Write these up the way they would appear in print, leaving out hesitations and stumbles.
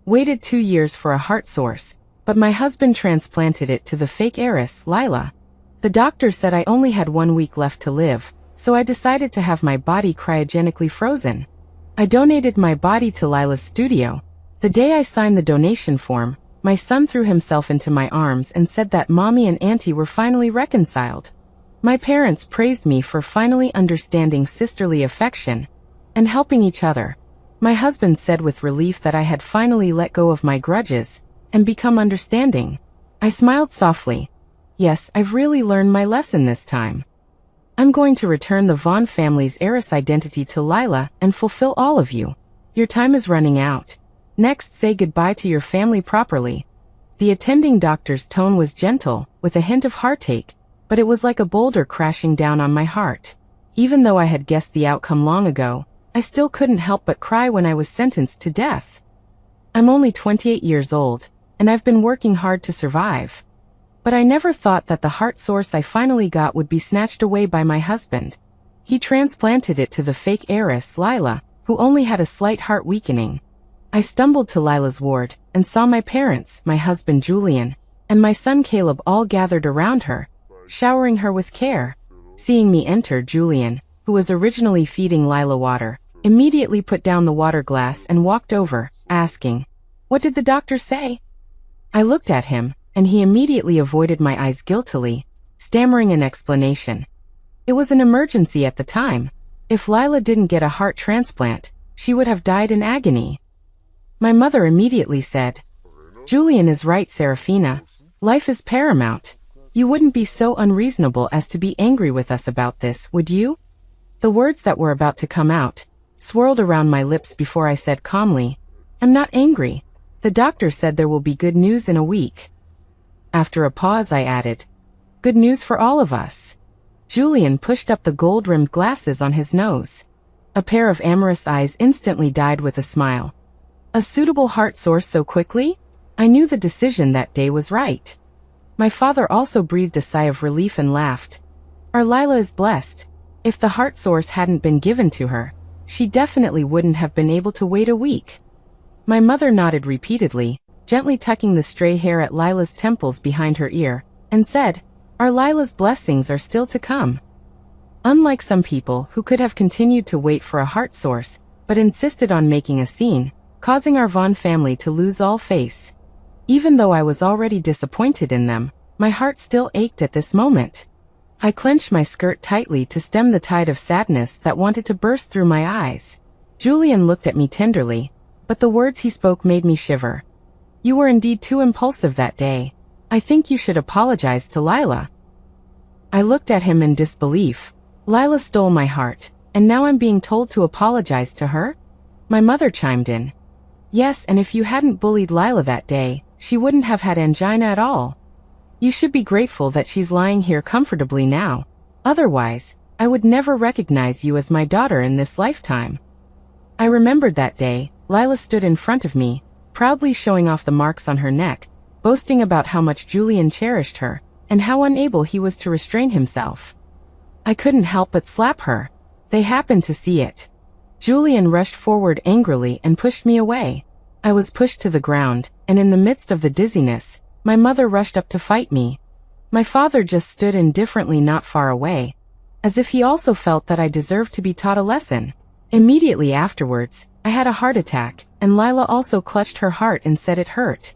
Waited 2 years for a heart source, but my husband transplanted it to the fake heiress, Lila. The doctor said I only had 1 week left to live, so I decided to have my body cryogenically frozen. I donated my body to Lila's studio. The day I signed the donation form, my son threw himself into my arms and said that Mommy and Auntie were finally reconciled. My parents praised me for finally understanding sisterly affection and helping each other. My husband said with relief that I had finally let go of my grudges and become understanding. I smiled softly. Yes, I've really learned my lesson this time. I'm going to return the Vaughn family's heiress identity to Lila and fulfill all of you. Your time is running out. Next, say goodbye to your family properly. The attending doctor's tone was gentle, with a hint of heartache, but it was like a boulder crashing down on my heart. Even though I had guessed the outcome long ago, I still couldn't help but cry when I was sentenced to death. I'm only 28 years old, and I've been working hard to survive. But I never thought that the heart source I finally got would be snatched away by my husband. He transplanted it to the fake heiress, Lila, who only had a slight heart weakening. I stumbled to Lila's ward and saw my parents, my husband Julian, and my son Caleb all gathered around her, showering her with care. Seeing me enter, Julian, who was originally feeding Lila water, immediately put down the water glass and walked over, asking, "What did the doctor say?" I looked at him, and he immediately avoided my eyes guiltily, stammering an explanation. It was an emergency at the time. If Lila didn't get a heart transplant, she would have died in agony. My mother immediately said, "Julian is right, Serafina. Life is paramount. You wouldn't be so unreasonable as to be angry with us about this, would you?" The words that were about to come out swirled around my lips before I said calmly, "I'm not angry. The doctor said there will be good news in a week." After a pause, I added, "Good news for all of us." Julian pushed up the gold-rimmed glasses on his nose. A pair of amorous eyes instantly dyed with a smile. A suitable heart source so quickly? I knew the decision that day was right. My father also breathed a sigh of relief and laughed. Our Lila is blessed. If the heart source hadn't been given to her, she definitely wouldn't have been able to wait a week. My mother nodded repeatedly, gently tucking the stray hair at Lila's temples behind her ear, and said, "Our Lila's blessings are still to come." Unlike some people who could have continued to wait for a heart source, but insisted on making a scene, causing our Vaughn family to lose all face. Even though I was already disappointed in them, my heart still ached at this moment. I clenched my skirt tightly to stem the tide of sadness that wanted to burst through my eyes. Julian looked at me tenderly, but the words he spoke made me shiver. "You were indeed too impulsive that day. I think you should apologize to Lila." I looked at him in disbelief. Lila stole my heart, and now I'm being told to apologize to her? My mother chimed in. "Yes, and if you hadn't bullied Lila that day, she wouldn't have had angina at all. You should be grateful that she's lying here comfortably now. Otherwise, I would never recognize you as my daughter in this lifetime." I remembered that day. Lila stood in front of me, proudly showing off the marks on her neck, boasting about how much Julian cherished her, and how unable he was to restrain himself. I couldn't help but slap her. They happened to see it. Julian rushed forward angrily and pushed me away. I was pushed to the ground, and in the midst of the dizziness, my mother rushed up to fight me. My father just stood indifferently not far away, as if he also felt that I deserved to be taught a lesson. Immediately afterwards, I had a heart attack, and Lila also clutched her heart and said it hurt.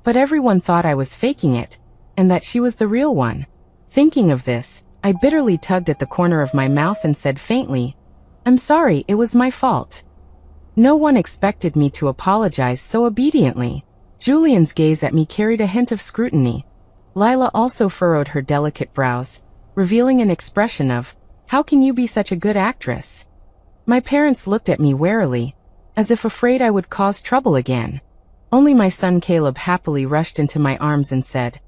But everyone thought I was faking it, and that she was the real one. Thinking of this, I bitterly tugged at the corner of my mouth and said faintly, "I'm sorry, it was my fault." No one expected me to apologize so obediently. Julian's gaze at me carried a hint of scrutiny. Lila also furrowed her delicate brows, revealing an expression of, "How can you be such a good actress?" My parents looked at me warily, as if afraid I would cause trouble again. Only my son Caleb happily rushed into my arms and said,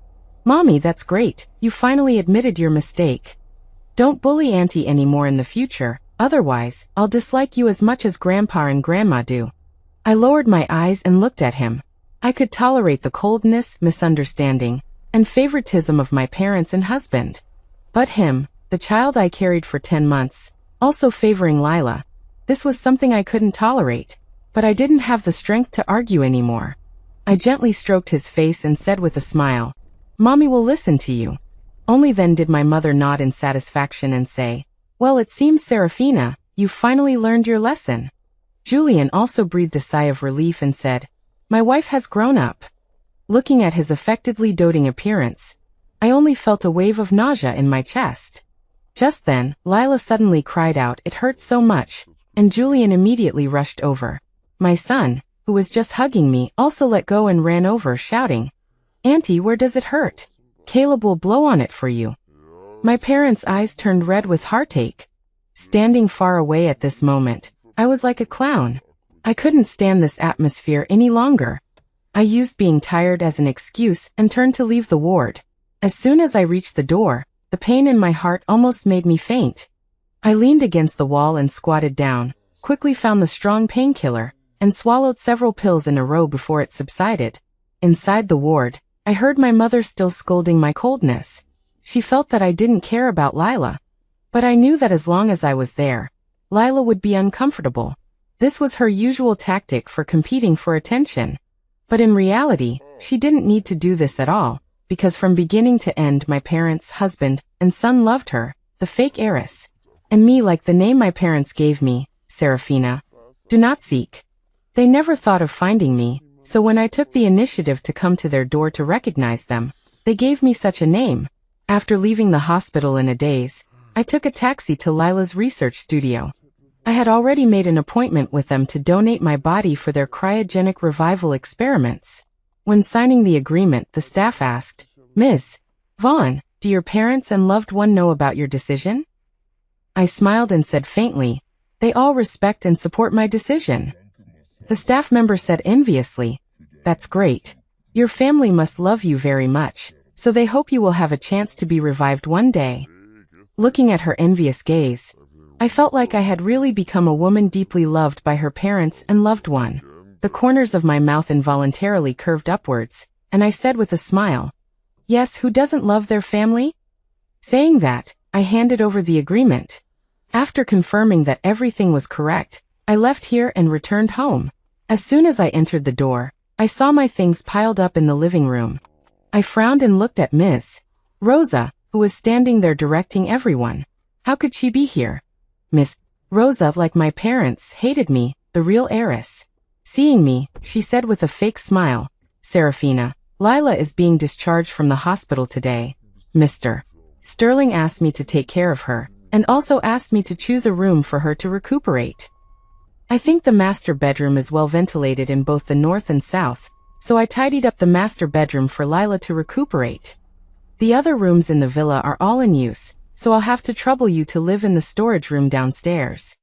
"Mommy, that's great, you finally admitted your mistake. Don't bully Auntie anymore in the future, otherwise, I'll dislike you as much as Grandpa and Grandma do." I lowered my eyes and looked at him. I could tolerate the coldness, misunderstanding, and favoritism of my parents and husband. But him, the child I carried for 10 months, also favoring Lila, this was something I couldn't tolerate. But I didn't have the strength to argue anymore. I gently stroked his face and said with a smile, "Mommy will listen to you." Only then did my mother nod in satisfaction and say, "Well, it seems, Serafina, you've finally learned your lesson." Julian also breathed a sigh of relief and said, "My wife has grown up." Looking at his affectedly doting appearance, I only felt a wave of nausea in my chest. Just then, Lila suddenly cried out, "It hurts so much," and Julian immediately rushed over. My son, who was just hugging me, also let go and ran over, shouting, "Auntie, where does it hurt? Caleb will blow on it for you." My parents' eyes turned red with heartache. Standing far away at this moment, I was like a clown. I couldn't stand this atmosphere any longer. I used being tired as an excuse and turned to leave the ward. As soon as I reached the door, the pain in my heart almost made me faint. I leaned against the wall and squatted down, quickly found the strong painkiller, and swallowed several pills in a row before it subsided. Inside the ward, I heard my mother still scolding my coldness. She felt that I didn't care about Lila. But I knew that as long as I was there, Lila would be uncomfortable. This was her usual tactic for competing for attention. But in reality, she didn't need to do this at all, because from beginning to end my parents, husband, and son loved her, the fake heiress. And me, like the name my parents gave me, Serafina. Do not seek. They never thought of finding me, so when I took the initiative to come to their door to recognize them, they gave me such a name. After leaving the hospital in a daze, I took a taxi to Lila's research studio. I had already made an appointment with them to donate my body for their cryogenic revival experiments. When signing the agreement, the staff asked, "Ms. Vaughn, do your parents and loved one know about your decision?" I smiled and said faintly, "They all respect and support my decision." The staff member said enviously, "That's great. Your family must love you very much, so they hope you will have a chance to be revived one day." Looking at her envious gaze, I felt like I had really become a woman deeply loved by her parents and loved one. The corners of my mouth involuntarily curved upwards, and I said with a smile, "Yes, who doesn't love their family?" Saying that, I handed over the agreement. After confirming that everything was correct, I left here and returned home. As soon as I entered the door, I saw my things piled up in the living room. I frowned and looked at Ms. Rosa, who was standing there directing everyone. How could she be here? Miss Rosa, like my parents, hated me, the real heiress. Seeing me, she said with a fake smile, "Serafina, Lila is being discharged from the hospital today. Mr. Sterling asked me to take care of her, and also asked me to choose a room for her to recuperate. I think the master bedroom is well ventilated in both the north and south, so I tidied up the master bedroom for Lila to recuperate. The other rooms in the villa are all in use, so I'll have to trouble you to live in the storage room downstairs."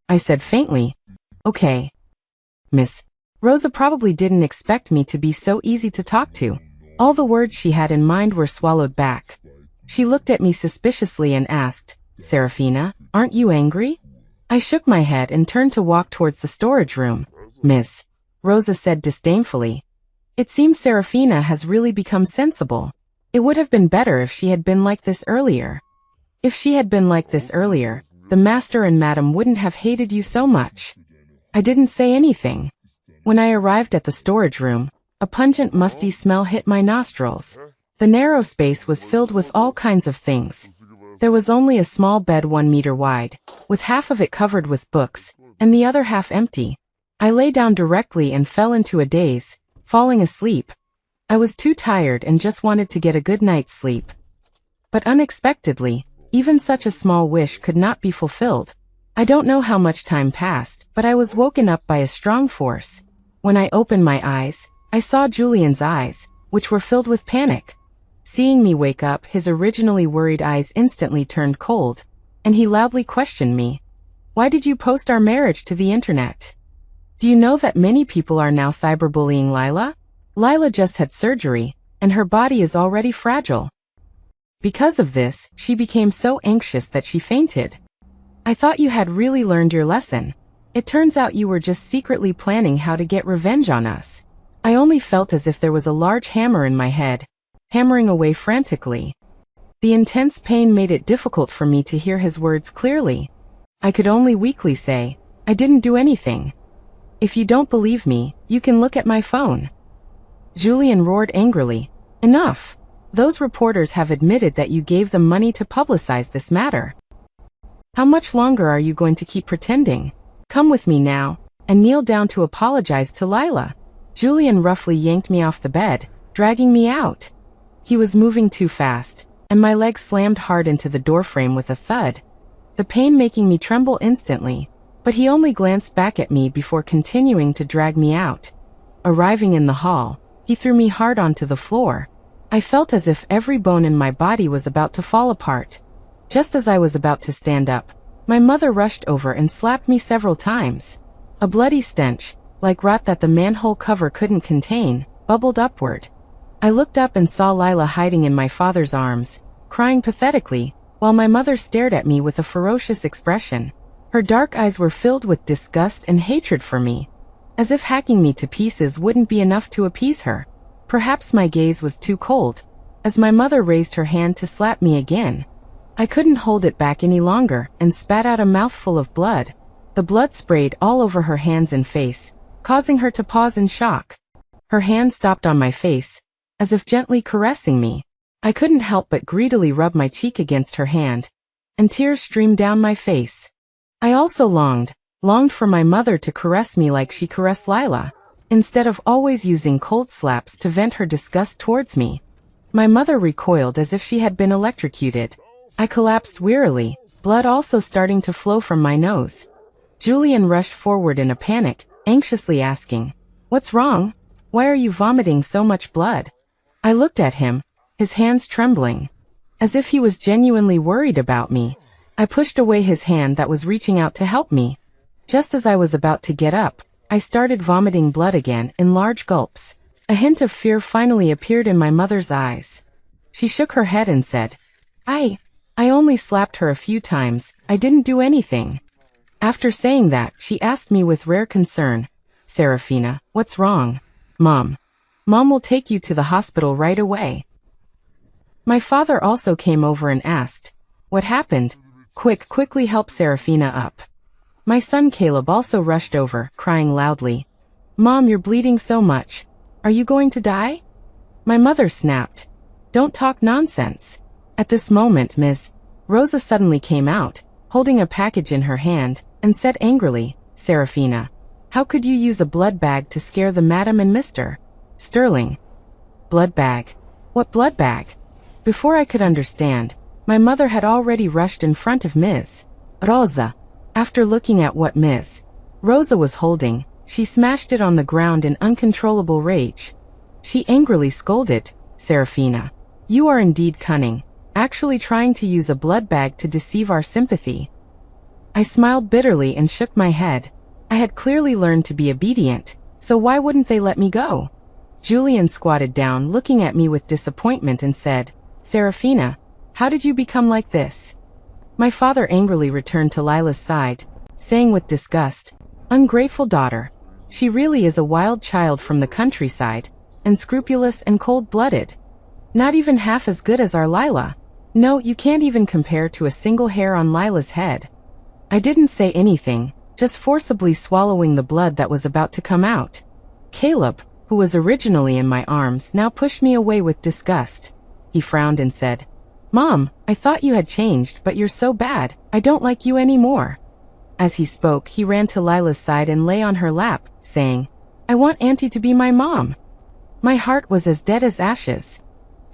I said faintly, "Okay." Miss Rosa probably didn't expect me to be so easy to talk to. All the words she had in mind were swallowed back. She looked at me suspiciously and asked, "Serafina, aren't you angry?" I shook my head and turned to walk towards the storage room. "Miss Rosa said disdainfully, "It seems Serafina has really become sensible. It would have been better if she had been like this earlier." If she had been like this earlier, the master and madam wouldn't have hated you so much. I didn't say anything. When I arrived at the storage room, a pungent musty smell hit my nostrils. The narrow space was filled with all kinds of things. There was only a small bed 1 meter wide, with half of it covered with books, and the other half empty. I lay down directly and fell into a daze, falling asleep. I was too tired and just wanted to get a good night's sleep. But unexpectedly, even such a small wish could not be fulfilled. I don't know how much time passed, but I was woken up by a strong force. When I opened my eyes, I saw Julian's eyes, which were filled with panic. Seeing me wake up, his originally worried eyes instantly turned cold, and he loudly questioned me. "Why did you post our marriage to the internet? Do you know that many people are now cyberbullying Lila? Lila just had surgery, and her body is already fragile. Because of this, she became so anxious that she fainted. I thought you had really learned your lesson. It turns out you were just secretly planning how to get revenge on us." I only felt as if there was a large hammer in my head, hammering away frantically. The intense pain made it difficult for me to hear his words clearly. I could only weakly say, "I didn't do anything. If you don't believe me, you can look at my phone." Julian roared angrily. Enough! Those reporters have admitted that you gave them money to publicize this matter. How much longer are you going to keep pretending? Come with me now, and kneel down to apologize to Lila. Julian roughly yanked me off the bed, dragging me out. He was moving too fast, and my legs slammed hard into the doorframe with a thud, the pain making me tremble instantly, but he only glanced back at me before continuing to drag me out. Arriving in the hall, he threw me hard onto the floor. I felt as if every bone in my body was about to fall apart. Just as I was about to stand up, my mother rushed over and slapped me several times. A bloody stench, like rot that the manhole cover couldn't contain, bubbled upward. I looked up and saw Lila hiding in my father's arms, crying pathetically, while my mother stared at me with a ferocious expression. Her dark eyes were filled with disgust and hatred for me, as if hacking me to pieces wouldn't be enough to appease her. Perhaps my gaze was too cold, as my mother raised her hand to slap me again. I couldn't hold it back any longer and spat out a mouthful of blood. The blood sprayed all over her hands and face, causing her to pause in shock. Her hand stopped on my face, as if gently caressing me. I couldn't help but greedily rub my cheek against her hand, and tears streamed down my face. I also longed for my mother to caress me like she caressed Lila, instead of always using cold slaps to vent her disgust towards me. My mother recoiled as if she had been electrocuted. I collapsed wearily, blood also starting to flow from my nose. Julian rushed forward in a panic, anxiously asking, "What's wrong? Why are you vomiting so much blood?" I looked at him, his hands trembling, as if he was genuinely worried about me. I pushed away his hand that was reaching out to help me. Just as I was about to get up, I started vomiting blood again in large gulps. A hint of fear finally appeared in my mother's eyes. She shook her head and said, I only slapped her a few times, I didn't do anything." After saying that, she asked me with rare concern, "Serafina, what's wrong?" Mom will take you to the hospital right away." My father also came over and asked, "What happened? Quickly help Serafina up." My son Caleb also rushed over, crying loudly, "Mom, you're bleeding so much. Are you going to die?" My mother snapped, "Don't talk nonsense." At this moment, Ms. Rosa suddenly came out, holding a package in her hand, and said angrily, "Serafina, how could you use a blood bag to scare the Madam and Mr. Sterling?" Blood bag? What blood bag? Before I could understand, my mother had already rushed in front of Ms. Rosa. After looking at what Ms. Rosa was holding, she smashed it on the ground in uncontrollable rage. She angrily scolded, "Serafina, you are indeed cunning, actually trying to use a blood bag to deceive our sympathy." I smiled bitterly and shook my head. I had clearly learned to be obedient, so why wouldn't they let me go? Julian squatted down, looking at me with disappointment, and said, "Serafina, how did you become like this?" My father angrily returned to Lila's side, saying with disgust, "Ungrateful daughter. She really is a wild child from the countryside, unscrupulous and cold-blooded. Not even half as good as our Lila. No, you can't even compare to a single hair on Lila's head." I didn't say anything, just forcibly swallowing the blood that was about to come out. Caleb, who was originally in my arms, now pushed me away with disgust. He frowned and said, "Mom, I thought you had changed, but you're so bad, I don't like you anymore." As he spoke, he ran to Lila's side and lay on her lap, saying, "I want Auntie to be my mom." My heart was as dead as ashes.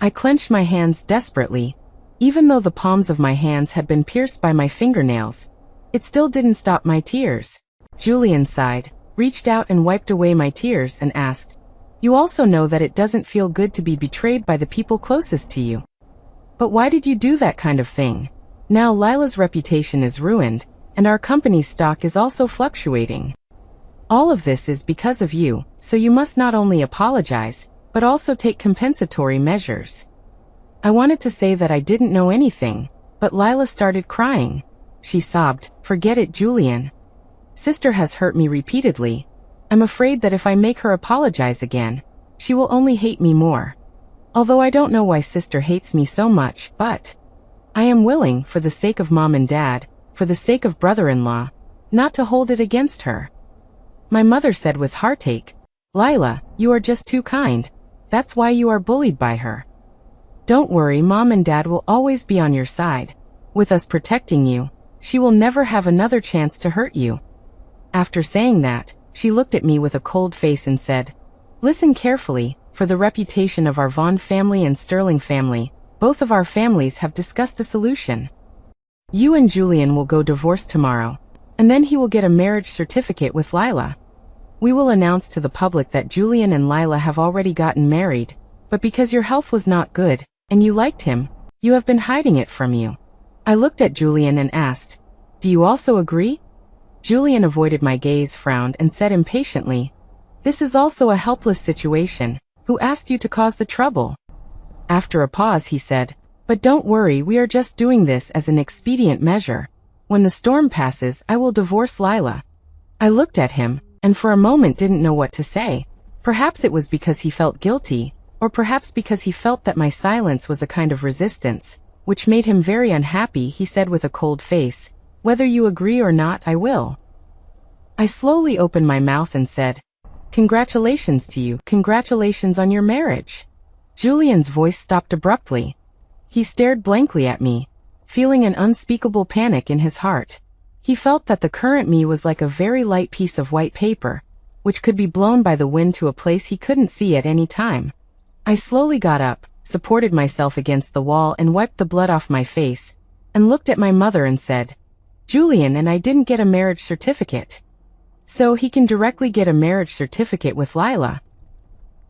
I clenched my hands desperately. Even though the palms of my hands had been pierced by my fingernails, it still didn't stop my tears. Julian sighed, reached out and wiped away my tears, and asked, "You also know that it doesn't feel good to be betrayed by the people closest to you. But why did you do that kind of thing? Now Lila's reputation is ruined, and our company's stock is also fluctuating. All of this is because of you, so you must not only apologize, but also take compensatory measures." I wanted to say that I didn't know anything, but Lila started crying. She sobbed, "Forget it, Julian. Sister has hurt me repeatedly. I'm afraid that if I make her apologize again, she will only hate me more. Although I don't know why sister hates me so much, but I am willing, for the sake of mom and dad, for the sake of brother-in-law, not to hold it against her." My mother said with heartache, "Lila, you are just too kind. That's why you are bullied by her. Don't worry, Mom and Dad will always be on your side. With us protecting you, she will never have another chance to hurt you. After saying that, she looked at me with a cold face and said, Listen carefully, for the reputation of our Vaughn family and Sterling family, both of our families have discussed a solution. You and Julian will go divorce tomorrow, and then he will get a marriage certificate with Lila. We will announce to the public that Julian and Lila have already gotten married, but because your health was not good, and you liked him, you have been hiding it from you. I looked at Julian and asked, Do you also agree? Julian avoided my gaze, frowned, and said impatiently, This is also a helpless situation. Who asked you to cause the trouble? After a pause he said, But don't worry, we are just doing this as an expedient measure. When the storm passes, I will divorce Lila. I looked at him, and for a moment didn't know what to say. Perhaps it was because he felt guilty, or perhaps because he felt that my silence was a kind of resistance, which made him very unhappy. He said with a cold face, Whether you agree or not, I will. I slowly opened my mouth and said, Congratulations to you, congratulations on your marriage. Julian's voice stopped abruptly. He stared blankly at me, feeling an unspeakable panic in his heart. He felt that the current me was like a very light piece of white paper, which could be blown by the wind to a place he couldn't see at any time. I slowly got up, supported myself against the wall and wiped the blood off my face, and looked at my mother and said, Julian and I didn't get a marriage certificate. So he can directly get a marriage certificate with Lila?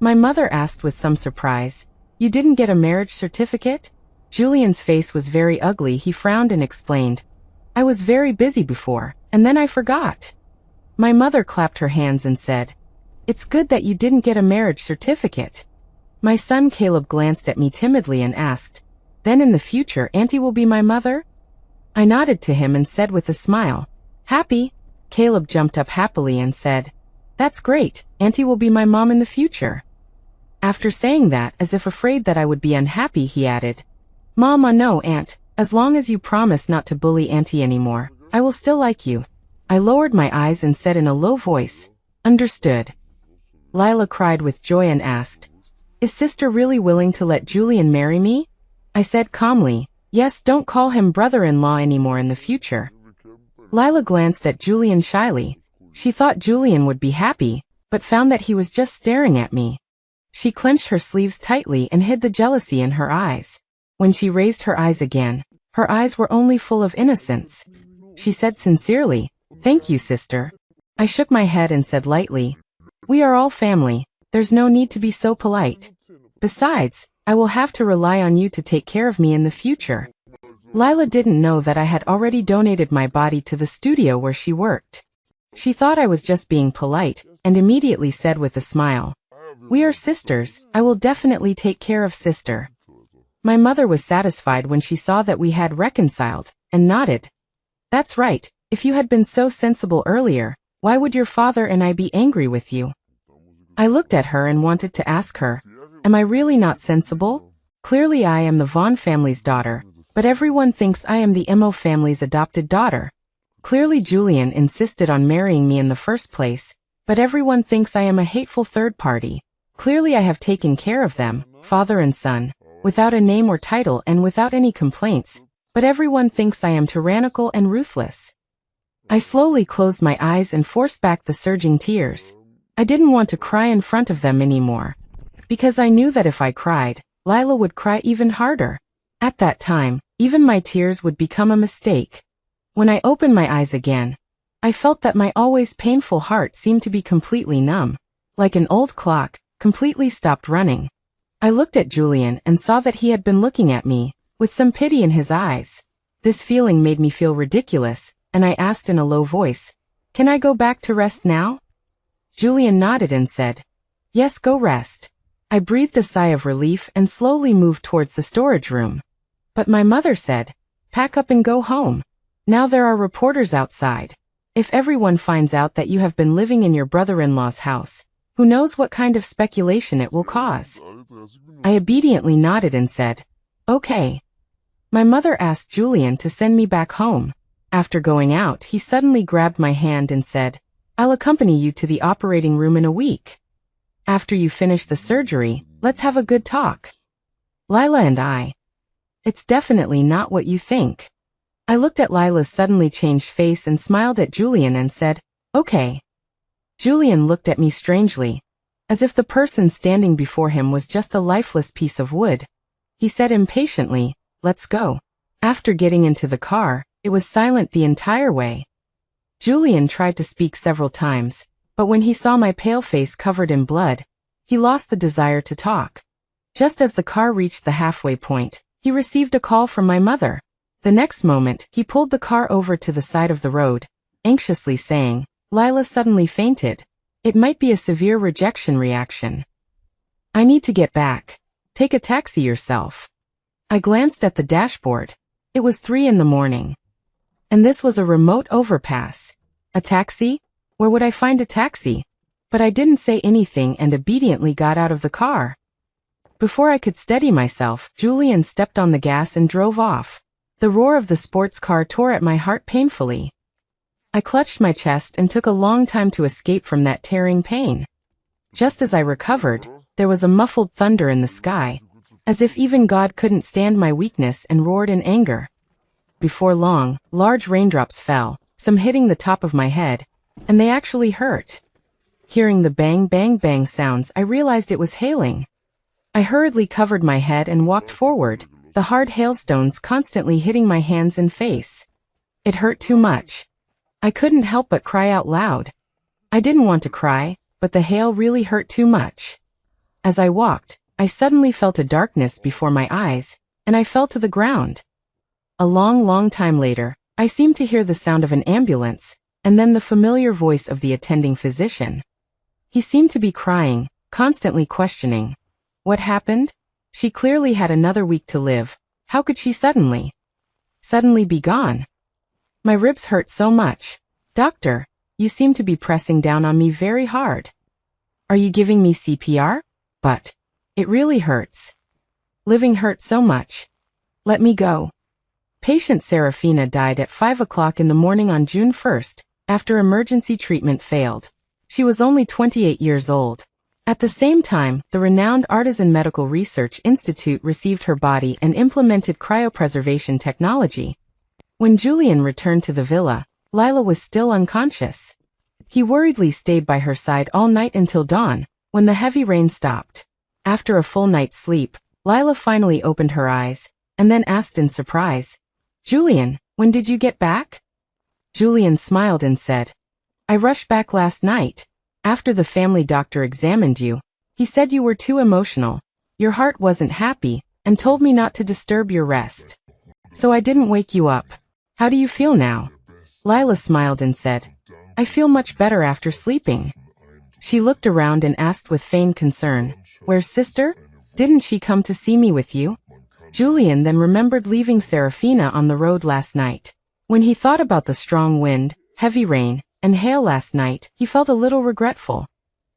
My mother asked with some surprise, You didn't get a marriage certificate? Julian's face was very ugly. He frowned and explained, I was very busy before, and then I forgot. My mother clapped her hands and said, It's good that you didn't get a marriage certificate. My son Caleb glanced at me timidly and asked, Then in the future Auntie will be my mother? I nodded to him and said with a smile, Happy? Caleb jumped up happily and said, That's great, Auntie will be my mom in the future. After saying that, as if afraid that I would be unhappy, he added, Mama, no, Aunt. As long as you promise not to bully Auntie anymore, I will still like you. I lowered my eyes and said in a low voice, Understood. Lila cried with joy and asked, Is Sister really willing to let Julian marry me? I said calmly, Yes, don't call him brother-in-law anymore in the future. Lila glanced at Julian shyly. She thought Julian would be happy, but found that he was just staring at me. She clenched her sleeves tightly and hid the jealousy in her eyes. When she raised her eyes again, her eyes were only full of innocence. She said sincerely, Thank you, sister. I shook my head and said lightly, We are all family. There's no need to be so polite. Besides, I will have to rely on you to take care of me in the future. Lila didn't know that I had already donated my body to the studio where she worked. She thought I was just being polite, and immediately said with a smile, We are sisters. I will definitely take care of sister. My mother was satisfied when she saw that we had reconciled, and nodded. That's right, if you had been so sensible earlier, why would your father and I be angry with you? I looked at her and wanted to ask her, Am I really not sensible? Clearly I am the Vaughn family's daughter, but everyone thinks I am the Emo family's adopted daughter. Clearly Julian insisted on marrying me in the first place, but everyone thinks I am a hateful third party. Clearly I have taken care of them, father and son, without a name or title and without any complaints, but everyone thinks I am tyrannical and ruthless. I slowly closed my eyes and forced back the surging tears. I didn't want to cry in front of them anymore, because I knew that if I cried, Lila would cry even harder. At that time, even my tears would become a mistake. When I opened my eyes again, I felt that my always painful heart seemed to be completely numb, like an old clock, completely stopped running. I looked at Julian and saw that he had been looking at me, with some pity in his eyes. This feeling made me feel ridiculous, and I asked in a low voice, Can I go back to rest now? Julian nodded and said, Yes, go rest. I breathed a sigh of relief and slowly moved towards the storage room. But my mother said, Pack up and go home. Now there are reporters outside. If everyone finds out that you have been living in your brother-in-law's house, who knows what kind of speculation it will cause? I obediently nodded and said, Okay. My mother asked Julian to send me back home. After going out, he suddenly grabbed my hand and said, I'll accompany you to the operating room in a week. After you finish the surgery, let's have a good talk. Lila and I. It's definitely not what you think. I looked at Lila's suddenly changed face and smiled at Julian and said, okay. Julian looked at me strangely, as if the person standing before him was just a lifeless piece of wood. He said impatiently, let's go. After getting into the car, it was silent the entire way. Julian tried to speak several times, but when he saw my pale face covered in blood, he lost the desire to talk. Just as the car reached the halfway point, he received a call from my mother. The next moment, he pulled the car over to the side of the road, anxiously saying, Lila suddenly fainted. It might be a severe rejection reaction. I need to get back. Take a taxi yourself. I glanced at the dashboard. It was 3 in the morning. And this was a remote overpass. A taxi? Where would I find a taxi? But I didn't say anything and obediently got out of the car. Before I could steady myself, Julian stepped on the gas and drove off. The roar of the sports car tore at my heart painfully. I clutched my chest and took a long time to escape from that tearing pain. Just as I recovered, there was a muffled thunder in the sky, as if even God couldn't stand my weakness and roared in anger. Before long, large raindrops fell, some hitting the top of my head, and they actually hurt. Hearing the bang bang bang sounds, I realized it was hailing. I hurriedly covered my head and walked forward, the hard hailstones constantly hitting my hands and face. It hurt too much. I couldn't help but cry out loud. I didn't want to cry, but the hail really hurt too much. As I walked, I suddenly felt a darkness before my eyes, and I fell to the ground. A long time later, I seemed to hear the sound of an ambulance, and then the familiar voice of the attending physician. He seemed to be crying, constantly questioning. What happened? She clearly had another week to live. How could she suddenly be gone? My ribs hurt so much. Doctor, you seem to be pressing down on me very hard. Are you giving me CPR? But it really hurts. Living hurts so much. Let me go. Patient Serafina died at 5 o'clock in the morning on June 1st, after emergency treatment failed. She was only 28 years old. At the same time, the renowned Artisan Medical Research Institute received her body and implemented cryopreservation technology. When Julian returned to the villa, Lila was still unconscious. He worriedly stayed by her side all night until dawn, when the heavy rain stopped. After a full night's sleep, Lila finally opened her eyes, and then asked in surprise, Julian, when did you get back? Julian smiled and said, I rushed back last night. After the family doctor examined you, he said you were too emotional, your heart wasn't happy, and told me not to disturb your rest. So I didn't wake you up. How do you feel now? Lila smiled and said, I feel much better after sleeping. She looked around and asked with feigned concern, Where's sister? Didn't she come to see me with you? Julian then remembered leaving Serafina on the road last night. When he thought about the strong wind, heavy rain, and hail last night, he felt a little regretful.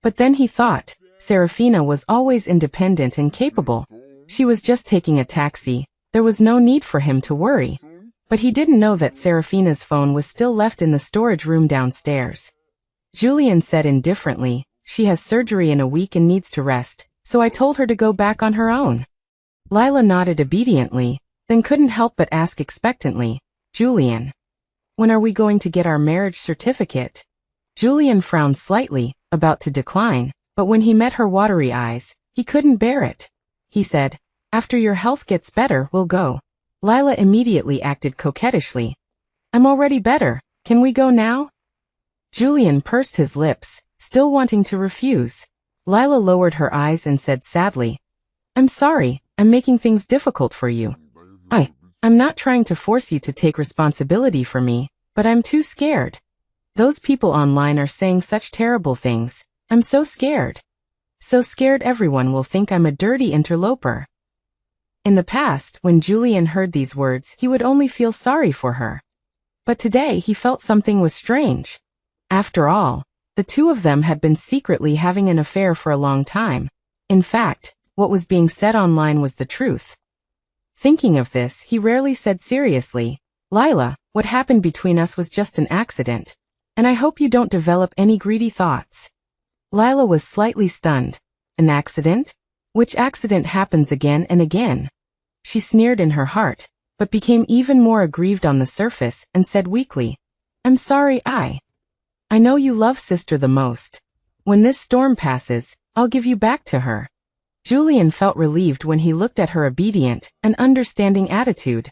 But then he thought, Serafina was always independent and capable. She was just taking a taxi. There was no need for him to worry. But he didn't know that Serafina's phone was still left in the storage room downstairs. Julian said indifferently, she has surgery in a week and needs to rest, so I told her to go back on her own. Lila nodded obediently, then couldn't help but ask expectantly, Julian, when are we going to get our marriage certificate? Julian frowned slightly, about to decline, but when he met her watery eyes, he couldn't bear it. He said, after your health gets better, we'll go. Lila immediately acted coquettishly. I'm already better. Can we go now? Julian pursed his lips, still wanting to refuse. Lila lowered her eyes and said sadly, I'm sorry, I'm making things difficult for you. I'm not trying to force you to take responsibility for me, but I'm too scared. Those people online are saying such terrible things. I'm so scared. So scared everyone will think I'm a dirty interloper. In the past, when Julian heard these words, he would only feel sorry for her. But today he felt something was strange. After all, the two of them had been secretly having an affair for a long time. In fact, what was being said online was the truth. Thinking of this, he rarely said seriously, Lila, what happened between us was just an accident, and I hope you don't develop any greedy thoughts. Lila was slightly stunned. An accident? Which accident happens again and again? She sneered in her heart, but became even more aggrieved on the surface and said weakly, I'm sorry, I know you love sister the most. When this storm passes, I'll give you back to her. Julian felt relieved when he looked at her obedient and understanding attitude.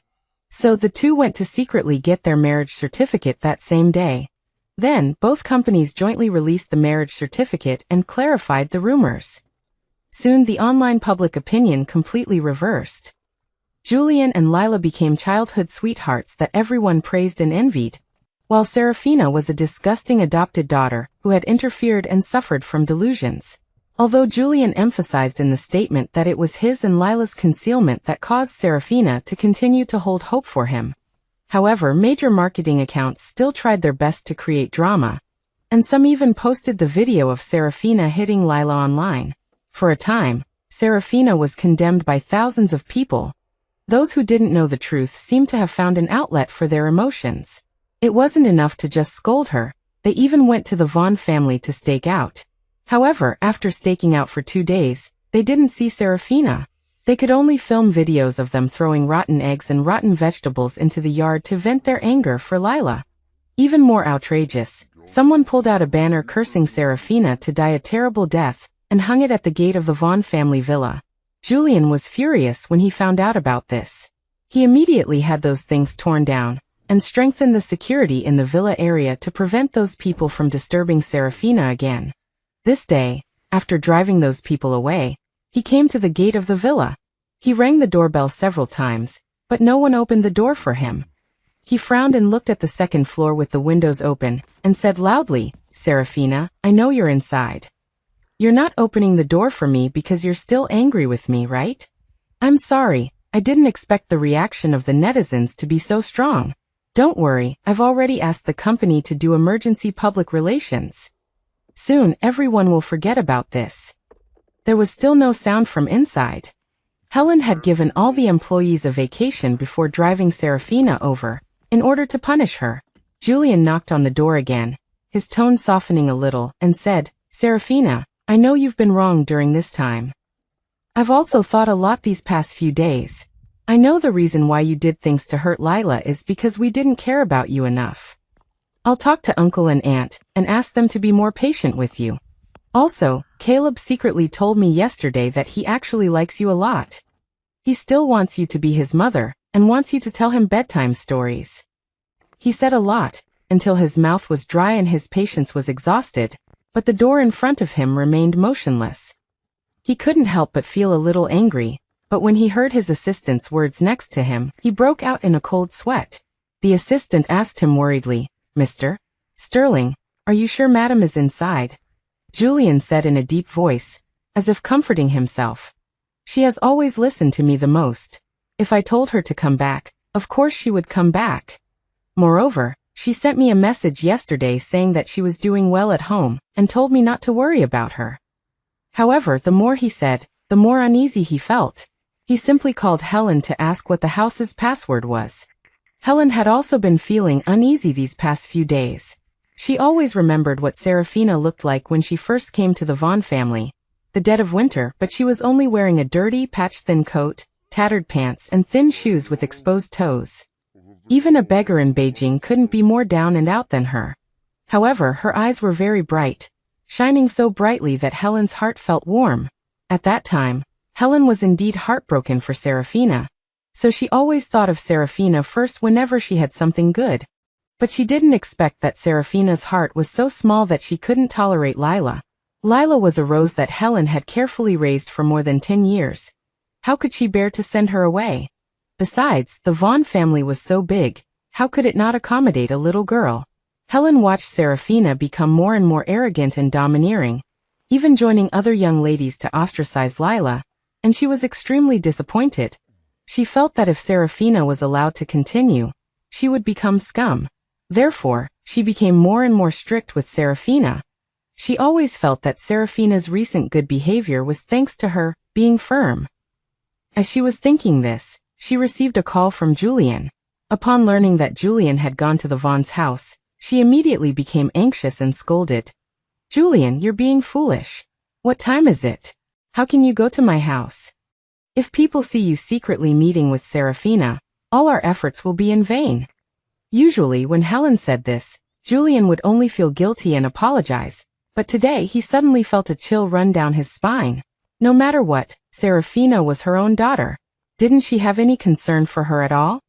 So the two went to secretly get their marriage certificate that same day. Then, both companies jointly released the marriage certificate and clarified the rumors. Soon the online public opinion completely reversed. Julian and Lila became childhood sweethearts that everyone praised and envied, while Serafina was a disgusting adopted daughter who had interfered and suffered from delusions. Although Julian emphasized in the statement that it was his and Lila's concealment that caused Serafina to continue to hold hope for him. However, major marketing accounts still tried their best to create drama, and some even posted the video of Serafina hitting Lila online. For a time, Serafina was condemned by thousands of people. Those who didn't know the truth seemed to have found an outlet for their emotions. It wasn't enough to just scold her, they even went to the Vaughn family to stake out. However, after staking out for 2 days, they didn't see Serafina. They could only film videos of them throwing rotten eggs and rotten vegetables into the yard to vent their anger for Lila. Even more outrageous, someone pulled out a banner cursing Serafina to die a terrible death and hung it at the gate of the Vaughn family villa. Julian was furious when he found out about this. He immediately had those things torn down and strengthened the security in the villa area to prevent those people from disturbing Serafina again. This day, after driving those people away, he came to the gate of the villa. He rang the doorbell several times, but no one opened the door for him. He frowned and looked at the second floor with the windows open and said loudly, Serafina, I know you're inside. You're not opening the door for me because you're still angry with me, right? I'm sorry, I didn't expect the reaction of the netizens to be so strong. Don't worry, I've already asked the company to do emergency public relations. Soon everyone will forget about this. There was still no sound from inside. Helen had given all the employees a vacation before driving Serafina over, in order to punish her. Julian knocked on the door again, his tone softening a little, and said, Serafina, I know you've been wrong during this time. I've also thought a lot these past few days. I know the reason why you did things to hurt Lila is because we didn't care about you enough. I'll talk to Uncle and Aunt and ask them to be more patient with you. Also, Caleb secretly told me yesterday that he actually likes you a lot. He still wants you to be his mother and wants you to tell him bedtime stories. He said a lot, until his mouth was dry and his patience was exhausted, but the door in front of him remained motionless. He couldn't help but feel a little angry, but when he heard his assistant's words next to him, he broke out in a cold sweat. The assistant asked him worriedly, Mr. Sterling, are you sure Madam is inside? Julian said in a deep voice, as if comforting himself. She has always listened to me the most. If I told her to come back, of course she would come back. Moreover, she sent me a message yesterday saying that she was doing well at home and told me not to worry about her. However, the more he said, the more uneasy he felt. He simply called Helen to ask what the house's password was. Helen had also been feeling uneasy these past few days. She always remembered what Serafina looked like when she first came to the Vaughn family, the dead of winter, but she was only wearing a dirty, patch-thin coat, tattered pants, and thin shoes with exposed toes. Even a beggar in Beijing couldn't be more down and out than her. However, her eyes were very bright, shining so brightly that Helen's heart felt warm. At that time, Helen was indeed heartbroken for Serafina, so she always thought of Serafina first whenever she had something good. But she didn't expect that Serafina's heart was so small that she couldn't tolerate Lila. Lila was a rose that Helen had carefully raised for more than 10 years. How could she bear to send her away? Besides, the Vaughn family was so big, how could it not accommodate a little girl? Helen watched Serafina become more and more arrogant and domineering, even joining other young ladies to ostracize Lila, and she was extremely disappointed. She felt that if Serafina was allowed to continue, she would become scum. Therefore, she became more and more strict with Serafina. She always felt that Serafina's recent good behavior was thanks to her being firm. As she was thinking this, she received a call from Julian. Upon learning that Julian had gone to the Vaughn's house, she immediately became anxious and scolded. Julian, you're being foolish. What time is it? How can you go to my house? If people see you secretly meeting with Serafina, all our efforts will be in vain. Usually when Helen said this, Julian would only feel guilty and apologize, but today he suddenly felt a chill run down his spine. No matter what, Serafina was her own daughter. Didn't she have any concern for her at all?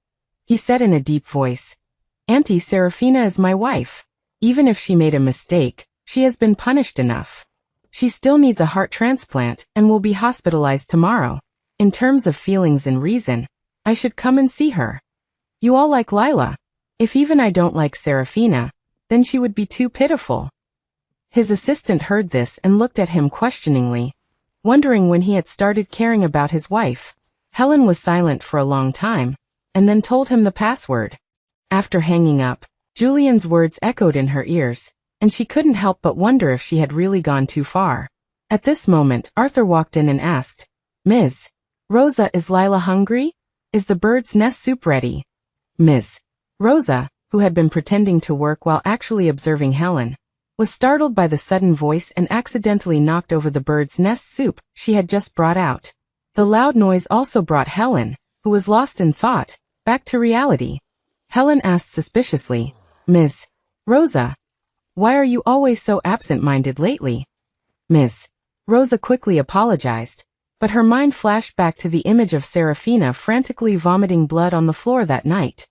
He said in a deep voice, Auntie, Serafina is my wife. Even if she made a mistake, she has been punished enough. She still needs a heart transplant and will be hospitalized tomorrow. In terms of feelings and reason, I should come and see her. You all like Lila. If even I don't like Serafina, then she would be too pitiful. His assistant heard this and looked at him questioningly, wondering when he had started caring about his wife. Helen was silent for a long time, and then told him the password. After hanging up, Julian's words echoed in her ears, and she couldn't help but wonder if she had really gone too far. At this moment, Arthur walked in and asked, Ms. Rosa, is Lila hungry? Is the bird's nest soup ready? Ms. Rosa, who had been pretending to work while actually observing Helen, was startled by the sudden voice and accidentally knocked over the bird's nest soup she had just brought out. The loud noise also brought Helen, who was lost in thought, back to reality. Helen asked suspiciously, Ms. Rosa, why are you always so absent-minded lately? Ms. Rosa quickly apologized, but her mind flashed back to the image of Serafina frantically vomiting blood on the floor that night.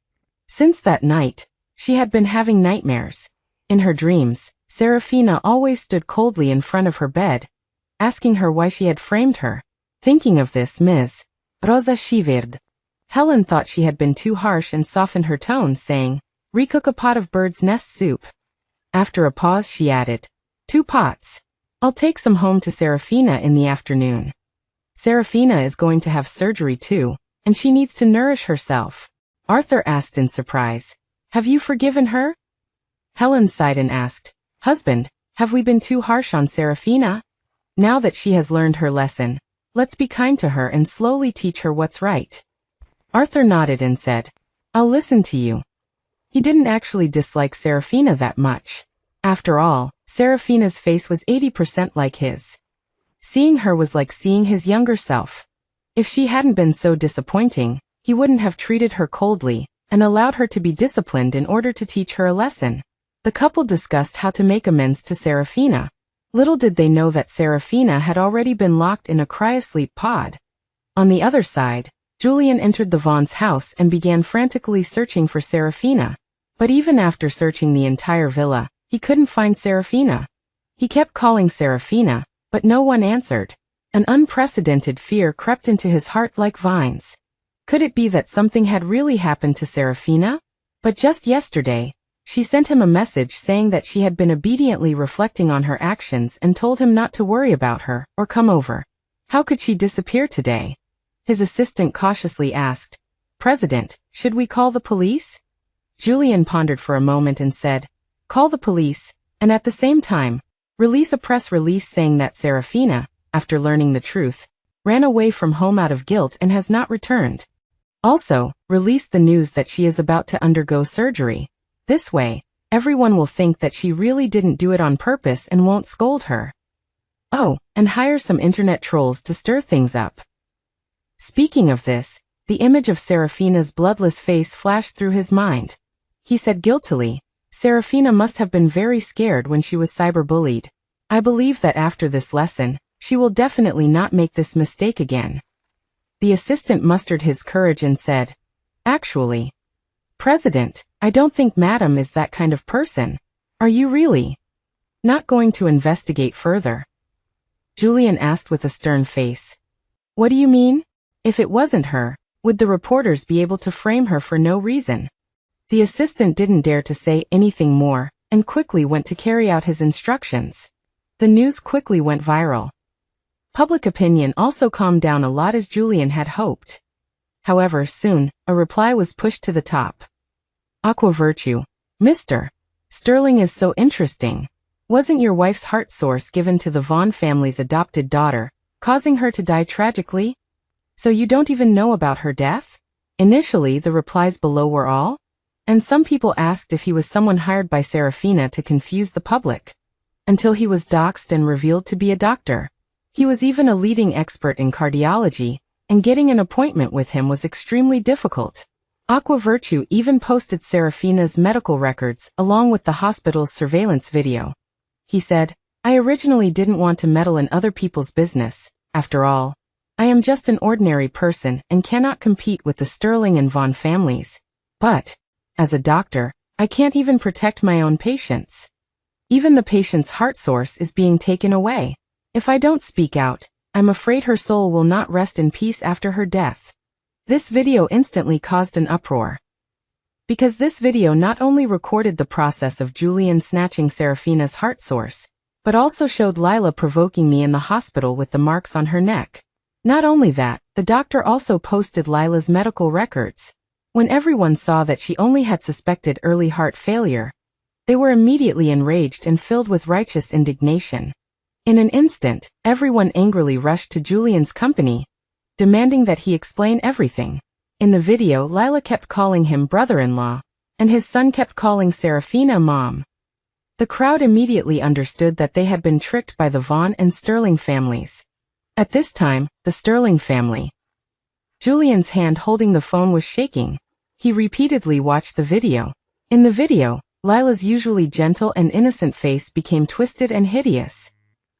Since that night, she had been having nightmares. In her dreams, Serafina always stood coldly in front of her bed, asking her why she had framed her. Thinking of this, Ms. Rosa shivered. Helen thought she had been too harsh and softened her tone, saying, Recook a pot of bird's nest soup. After a pause she added, 2 pots. I'll take some home to Serafina in the afternoon. Serafina is going to have surgery too, and she needs to nourish herself. Arthur asked in surprise, Have you forgiven her? Helen sighed and asked, Husband, have we been too harsh on Serafina? Now that she has learned her lesson, let's be kind to her and slowly teach her what's right. Arthur nodded and said, I'll listen to you. He didn't actually dislike Serafina that much. After all, Serafina's face was 80% like his. Seeing her was like seeing his younger self. If she hadn't been so disappointing, he wouldn't have treated her coldly and allowed her to be disciplined in order to teach her a lesson. The couple discussed how to make amends to Serafina. Little did they know that Serafina had already been locked in a cryosleep pod. On the other side, Julian entered the Vaughn's house and began frantically searching for Serafina. But even after searching the entire villa, he couldn't find Serafina. He kept calling Serafina, but no one answered. An unprecedented fear crept into his heart like vines. Could it be that something had really happened to Serafina? But just yesterday, she sent him a message saying that she had been obediently reflecting on her actions and told him not to worry about her or come over. How could she disappear today? His assistant cautiously asked, President, should we call the police? Julian pondered for a moment and said, Call the police, and at the same time, release a press release saying that Serafina, after learning the truth, ran away from home out of guilt and has not returned. Also, release the news that she is about to undergo surgery. This way, everyone will think that she really didn't do it on purpose and won't scold her. Oh, and hire some internet trolls to stir things up. Speaking of this, the image of Serafina's bloodless face flashed through his mind. He said guiltily, Serafina must have been very scared when she was cyberbullied. I believe that after this lesson, she will definitely not make this mistake again. The assistant mustered his courage and said, Actually, President, I don't think Madam is that kind of person. Are you really not going to investigate further? Julian asked with a stern face. What do you mean? If it wasn't her, would the reporters be able to frame her for no reason? The assistant didn't dare to say anything more, and quickly went to carry out his instructions. The news quickly went viral. Public opinion also calmed down a lot as Julian had hoped. However, soon, a reply was pushed to the top. Aqua Virtue. Mr. Sterling is so interesting. Wasn't your wife's heart source given to the Vaughn family's adopted daughter, causing her to die tragically? So you don't even know about her death? Initially, the replies below were all, and some people asked if he was someone hired by Serafina to confuse the public. until he was doxxed and revealed to be a doctor. He was even a leading expert in cardiology, and getting an appointment with him was extremely difficult. Aqua Virtue even posted Serafina's medical records along with the hospital's surveillance video. He said, "I originally didn't want to meddle in other people's business. After all, I am just an ordinary person and cannot compete with the Sterling and Vaughn families. But, as a doctor, I can't even protect my own patients. Even the patient's heart source is being taken away. If I don't speak out, I'm afraid her soul will not rest in peace after her death." This video instantly caused an uproar. Because this video not only recorded the process of Julian snatching Serafina's heart source, but also showed Lila provoking me in the hospital with the marks on her neck. Not only that, the doctor also posted Lila's medical records. When everyone saw that she only had suspected early heart failure, they were immediately enraged and filled with righteous indignation. In an instant, everyone angrily rushed to Julian's company, demanding that he explain everything. In the video, Lila kept calling him brother-in-law, and his son kept calling Serafina mom. The crowd immediately understood that they had been tricked by the Vaughn and Sterling families. At this time, the Sterling family. Julian's hand holding the phone was shaking. He repeatedly watched the video. In the video, Lila's usually gentle and innocent face became twisted and hideous.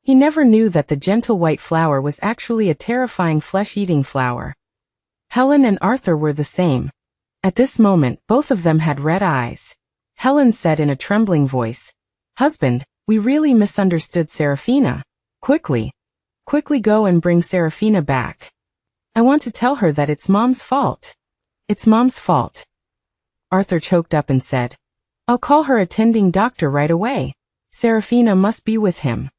He never knew that the gentle white flower was actually a terrifying flesh-eating flower. Helen and Arthur were the same. At this moment, both of them had red eyes. Helen said in a trembling voice, "Husband, we really misunderstood Serafina. Quickly go and bring Serafina back. I want to tell her that it's Mom's fault. It's Mom's fault." Arthur choked up and said, "I'll call her attending doctor right away. Serafina must be with him.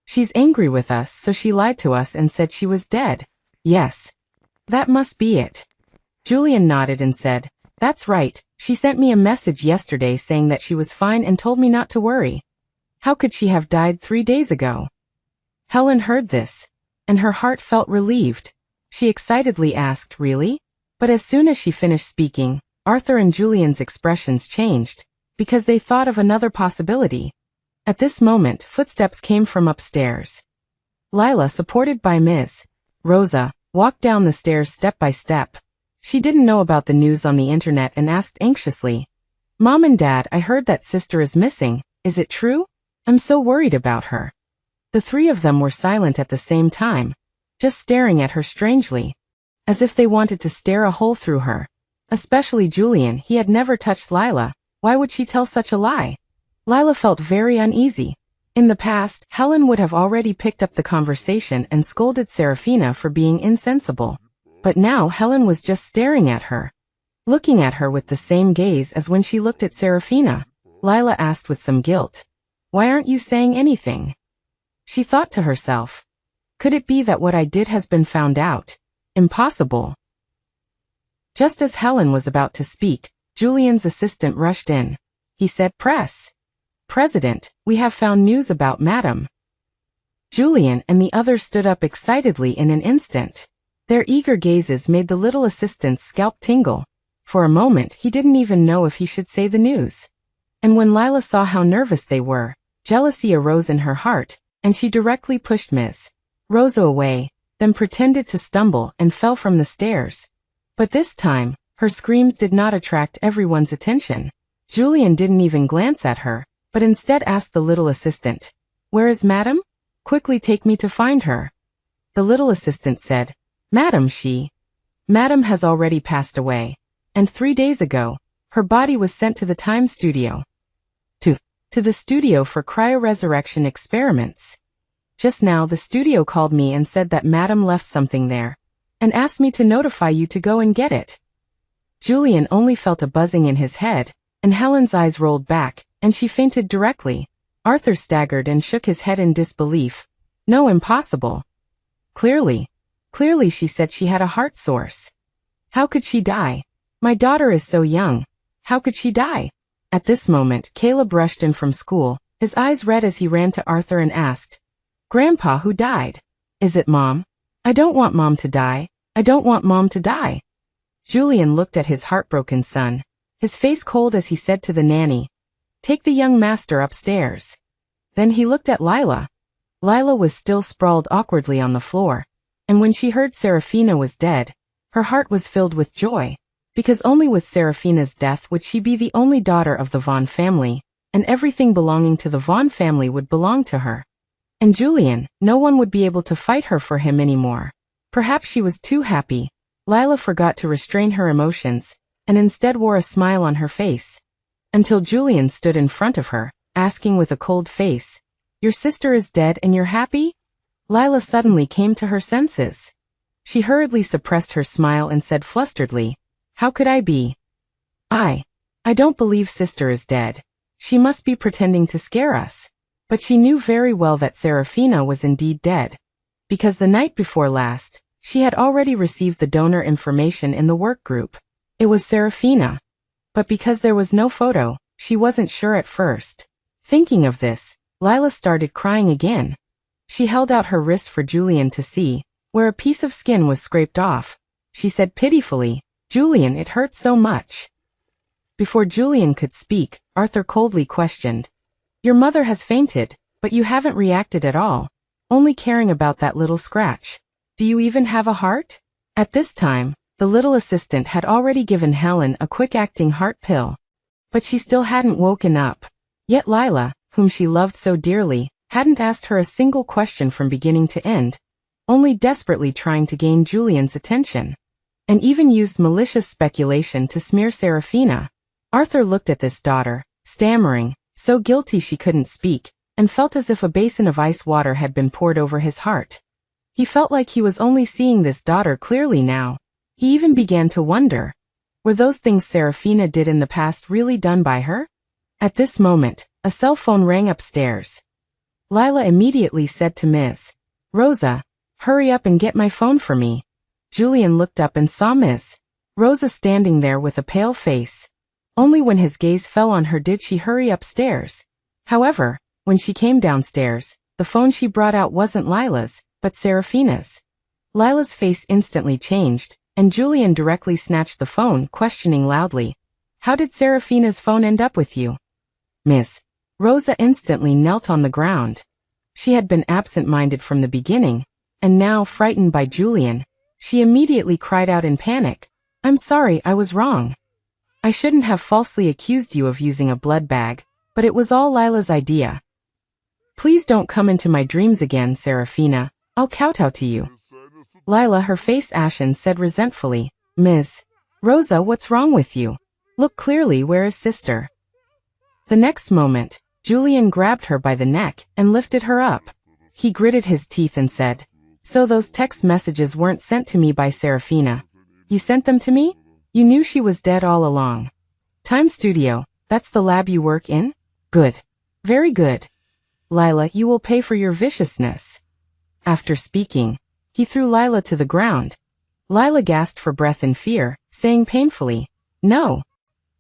She's angry with us, so she lied to us and said she was dead. Yes. That must be it." Julian nodded and said, "That's right. She sent me a message yesterday saying that she was fine and told me not to worry. How could she have died 3 days ago?" Helen heard this, and her heart felt relieved. She excitedly asked, "Really?" But as soon as she finished speaking, Arthur and Julian's expressions changed, because they thought of another possibility. At this moment, footsteps came from upstairs. Lila, supported by Ms. Rosa, walked down the stairs step by step. She didn't know about the news on the internet and asked anxiously, "Mom and Dad, I heard that sister is missing. Is it true? I'm so worried about her." The three of them were silent at the same time, just staring at her strangely, as if they wanted to stare a hole through her. Especially Julian, he had never touched Lila. Why would she tell such a lie? Lila felt very uneasy. In the past, Helen would have already picked up the conversation and scolded Serafina for being insensible. But now Helen was just staring at her, looking at her with the same gaze as when she looked at Serafina. Lila asked with some guilt, "Why aren't you saying anything?" She thought to herself, "Could it be that what I did has been found out? Impossible." Just as Helen was about to speak, Julian's assistant rushed in. He said, "Press. President, we have found news about Madam." Julian and the others stood up excitedly in an instant. Their eager gazes made the little assistant's scalp tingle. For a moment, he didn't even know if he should say the news. And when Lila saw how nervous they were, jealousy arose in her heart, and she directly pushed Ms. Rosa away, then pretended to stumble and fell from the stairs. But this time, her screams did not attract everyone's attention. Julian didn't even glance at her, but instead asked the little assistant, "Where is Madam? Quickly take me to find her." The little assistant said, Madam has already passed away, and 3 days ago, her body was sent to the Time Studio. To the studio for cryoresurrection experiments. Just now the studio called me and said that Madam left something there, and asked me to notify you to go and get it. Julian only felt a buzzing in his head, and Helen's eyes rolled back, and she fainted directly. Arthur staggered and shook his head in disbelief. "No, impossible. Clearly she said she had a heart source. How could she die? My daughter is so young. How could she die?" At this moment, Caleb rushed in from school, his eyes red as he ran to Arthur and asked, "Grandpa, who died? Is it Mom? I don't want Mom to die. I don't want Mom to die." Julian looked at his heartbroken son, his face cold as he said to the nanny, "Take the young master upstairs." Then he looked at Lila. Lila was still sprawled awkwardly on the floor, and when she heard Serafina was dead, her heart was filled with joy, because only with Serafina's death would she be the only daughter of the Vaughn family, and everything belonging to the Vaughn family would belong to her. And Julian, no one would be able to fight her for him anymore. Perhaps she was too happy. Lila forgot to restrain her emotions, and instead wore a smile on her face. Until Julian stood in front of her, asking with a cold face, "Your sister is dead and you're happy?" Lila suddenly came to her senses. She hurriedly suppressed her smile and said flusteredly, "How could I be? I don't believe sister is dead. She must be pretending to scare us." But she knew very well that Serafina was indeed dead, because the night before last, she had already received the donor information in the work group. It was Serafina. But because there was no photo, she wasn't sure at first. Thinking of this, Lila started crying again. She held out her wrist for Julian to see, where a piece of skin was scraped off. She said pitifully, "Julian, it hurts so much." Before Julian could speak, Arthur coldly questioned, "Your mother has fainted, but you haven't reacted at all, only caring about that little scratch. Do you even have a heart?" At this time, the little assistant had already given Helen a quick-acting heart pill. But she still hadn't woken up. Yet Lila, whom she loved so dearly, hadn't asked her a single question from beginning to end, only desperately trying to gain Julian's attention, and even used malicious speculation to smear Serafina. Arthur looked at this daughter, stammering, so guilty she couldn't speak, and felt as if a basin of ice water had been poured over his heart. He felt like he was only seeing this daughter clearly now. He even began to wonder, were those things Serafina did in the past really done by her? At this moment, a cell phone rang upstairs. Lila immediately said to Ms. Rosa, "Hurry up and get my phone for me." Julian looked up and saw Ms. Rosa standing there with a pale face. Only when his gaze fell on her did she hurry upstairs. However, when she came downstairs, the phone she brought out wasn't Lila's, but Serafina's. Lila's face instantly changed, and Julian directly snatched the phone, questioning loudly, "How did Serafina's phone end up with you?" Miss Rosa instantly knelt on the ground. She had been absent-minded from the beginning, and now, frightened by Julian, she immediately cried out in panic, "I'm sorry, I was wrong. I shouldn't have falsely accused you of using a blood bag, but it was all Lila's idea. Please don't come into my dreams again, Serafina. I'll kowtow to you." Lila, her face ashen, said resentfully, "Ms. Rosa, what's wrong with you? Look clearly, where is sister?" The next moment, Julian grabbed her by the neck and lifted her up. He gritted his teeth and said, "So those text messages weren't sent to me by Serafina. You sent them to me? You knew she was dead all along. Time Studio, that's the lab you work in? Good. Very good. Lila, you will pay for your viciousness." After speaking, he threw Lila to the ground. Lila gasped for breath in fear, saying painfully, "No.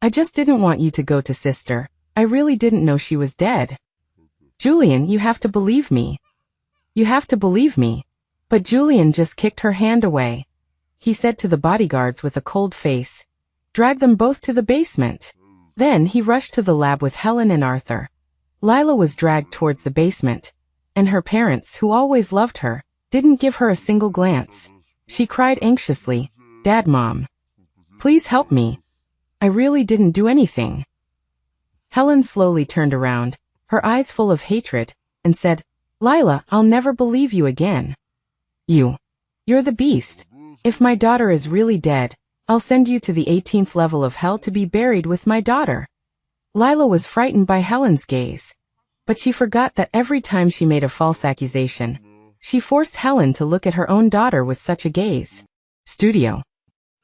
I just didn't want you to go to sister. I really didn't know she was dead. Julian, you have to believe me. You have to believe me." But Julian just kicked her hand away. He said to the bodyguards with a cold face, "Drag them both to the basement." Then he rushed to the lab with Helen and Arthur. Lila was dragged towards the basement, and her parents, who always loved her, didn't give her a single glance. She cried anxiously, "Dad, Mom, please help me. I really didn't do anything." Helen slowly turned around, her eyes full of hatred, and said, "Lila, I'll never believe you again. You're the beast. If my daughter is really dead, I'll send you to the 18th level of hell to be buried with my daughter." Lila was frightened by Helen's gaze, but she forgot that every time she made a false accusation, she forced Helen to look at her own daughter with such a gaze. Studio.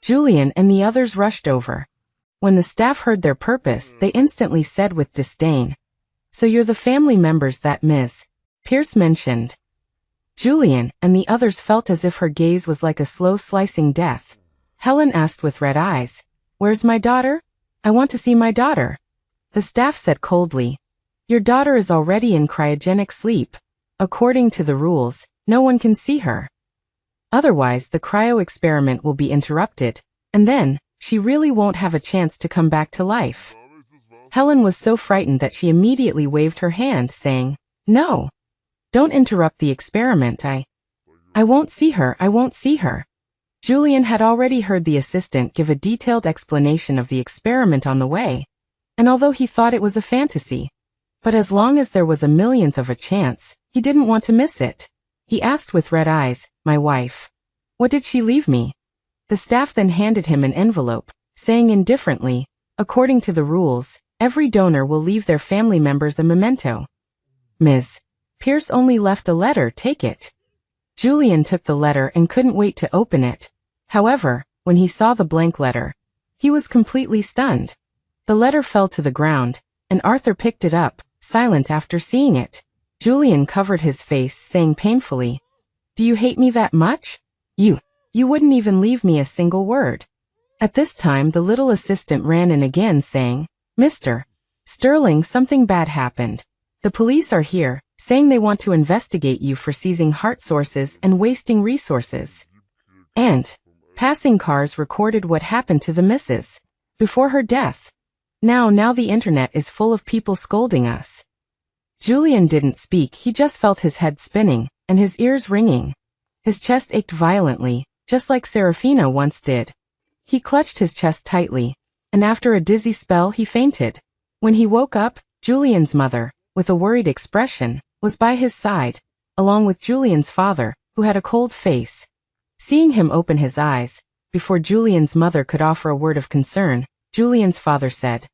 Julian and the others rushed over. When the staff heard their purpose, they instantly said with disdain, "So you're the family members that Ms. Pierce mentioned." Julian and the others felt as if her gaze was like a slow slicing death. Helen asked with red eyes, "Where's my daughter? I want to see my daughter." The staff said coldly, "Your daughter is already in cryogenic sleep. According to the rules, no one can see her. Otherwise, the cryo experiment will be interrupted, and then, she really won't have a chance to come back to life." Helen was so frightened that she immediately waved her hand, saying, No. Don't interrupt the experiment. I won't see her, I won't see her. Julian had already heard the assistant give a detailed explanation of the experiment on the way, and although he thought it was a fantasy, but as long as there was a millionth of a chance, he didn't want to miss it. He asked with red eyes, my wife. What did she leave me? The staff then handed him an envelope, saying indifferently, according to the rules, every donor will leave their family members a memento. Ms. Pierce only left a letter, take it. Julian took the letter and couldn't wait to open it. However, when he saw the blank letter, he was completely stunned. The letter fell to the ground, and Arthur picked it up, silent after seeing it. Julian covered his face, saying painfully, Do you hate me that much? You wouldn't even leave me a single word. At this time the little assistant ran in again saying, Mr. Sterling, something bad happened. The police are here, saying they want to investigate you for seizing heart sources and wasting resources. And passing cars recorded what happened to the missus before her death. Now the internet is full of people scolding us. Julian didn't speak, he just felt his head spinning and his ears ringing. His chest ached violently, just like Serafina once did. He clutched his chest tightly, and after a dizzy spell he fainted. When he woke up, Julian's mother, with a worried expression, was by his side, along with Julian's father, who had a cold face. Seeing him open his eyes, before Julian's mother could offer a word of concern, Julian's father said,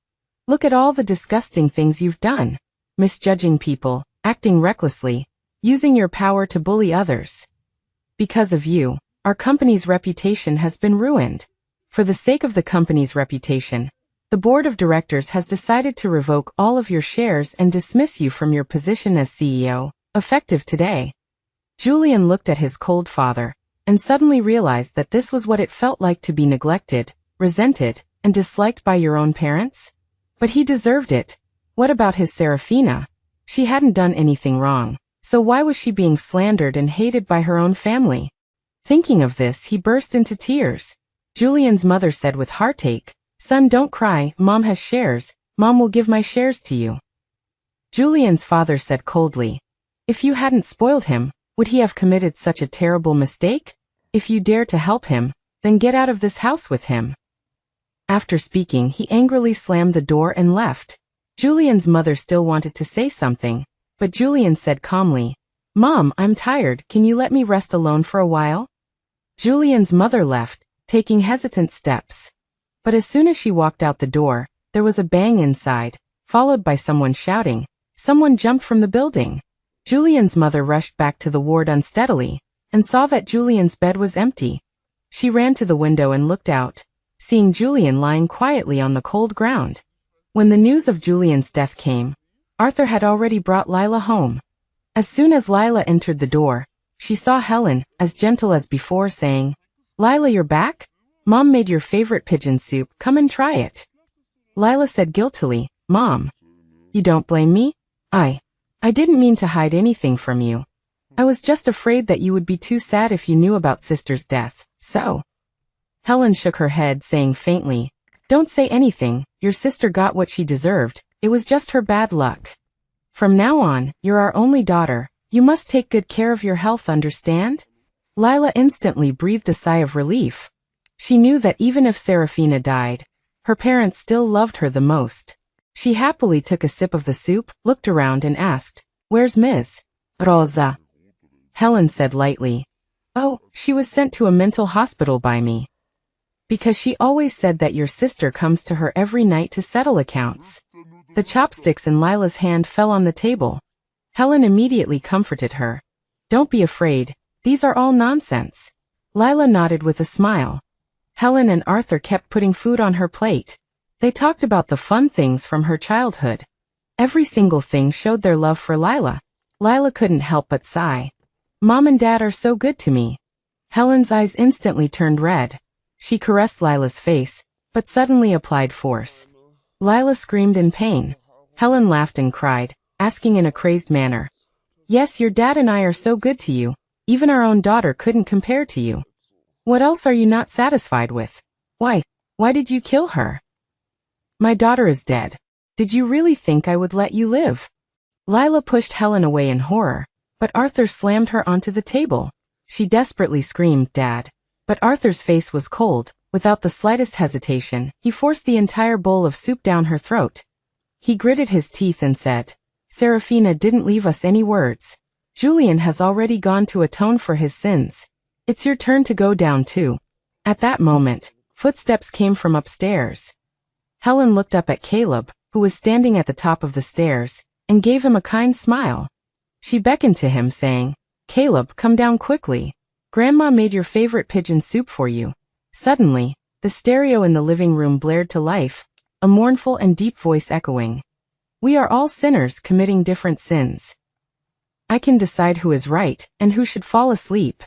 Look at all the disgusting things you've done. Misjudging people, acting recklessly, using your power to bully others. Because of you, our company's reputation has been ruined. For the sake of the company's reputation, the board of directors has decided to revoke all of your shares and dismiss you from your position as CEO, effective today. Julian looked at his cold father, and suddenly realized that this was what it felt like to be neglected, resented, and disliked by your own parents? But he deserved it. What about his Serafina? She hadn't done anything wrong, so why was she being slandered and hated by her own family? Thinking of this, he burst into tears. Julian's mother said with heartache, Son, don't cry, Mom has shares, Mom will give my shares to you. Julian's father said coldly, If you hadn't spoiled him, would he have committed such a terrible mistake? If you dare to help him, then get out of this house with him. After speaking, he angrily slammed the door and left. Julian's mother still wanted to say something, but Julian said calmly, Mom, I'm tired, can you let me rest alone for a while? Julian's mother left, taking hesitant steps. But as soon as she walked out the door, there was a bang inside, followed by someone shouting, Someone jumped from the building. Julian's mother rushed back to the ward unsteadily, and saw that Julian's bed was empty. She ran to the window and looked out, seeing Julian lying quietly on the cold ground. When the news of Julian's death came, Arthur had already brought Lila home. As soon as Lila entered the door, she saw Helen, as gentle as before, saying, Lila, you're back? Mom made your favorite pigeon soup, come and try it. Lila said guiltily, Mom, you don't blame me? I didn't mean to hide anything from you. I was just afraid that you would be too sad if you knew about Sister's death, so. Helen shook her head, saying faintly, Don't say anything, your sister got what she deserved, it was just her bad luck. From now on, you're our only daughter, you must take good care of your health, understand? Lila instantly breathed a sigh of relief. She knew that even if Serafina died, her parents still loved her the most. She happily took a sip of the soup, looked around and asked, Where's Ms. Rosa? Helen said lightly, Oh, she was sent to a mental hospital by me. Because she always said that your sister comes to her every night to settle accounts. The chopsticks in Lila's hand fell on the table. Helen immediately comforted her. Don't be afraid, these are all nonsense. Lila nodded with a smile. Helen and Arthur kept putting food on her plate. They talked about the fun things from her childhood. Every single thing showed their love for Lila. Lila couldn't help but sigh. Mom and Dad are so good to me. Helen's eyes instantly turned red. She caressed Lila's face, but suddenly applied force. Lila screamed in pain. Helen laughed and cried, asking in a crazed manner, Yes, your dad and I are so good to you. Even our own daughter couldn't compare to you. What else are you not satisfied with? Why did you kill her? My daughter is dead. Did you really think I would let you live? Lila pushed Helen away in horror, but Arthur slammed her onto the table. She desperately screamed, "Dad!" But Arthur's face was cold. Without the slightest hesitation, he forced the entire bowl of soup down her throat. He gritted his teeth and said, "Serafina didn't leave us any words. Julian has already gone to atone for his sins. It's your turn to go down too." At that moment, footsteps came from upstairs. Helen looked up at Caleb, who was standing at the top of the stairs, and gave him a kind smile. She beckoned to him, saying, "Caleb, come down quickly. Grandma made your favorite pigeon soup for you." Suddenly, the stereo in the living room blared to life, a mournful and deep voice echoing, "We are all sinners committing different sins. I can decide who is right and who should fall asleep."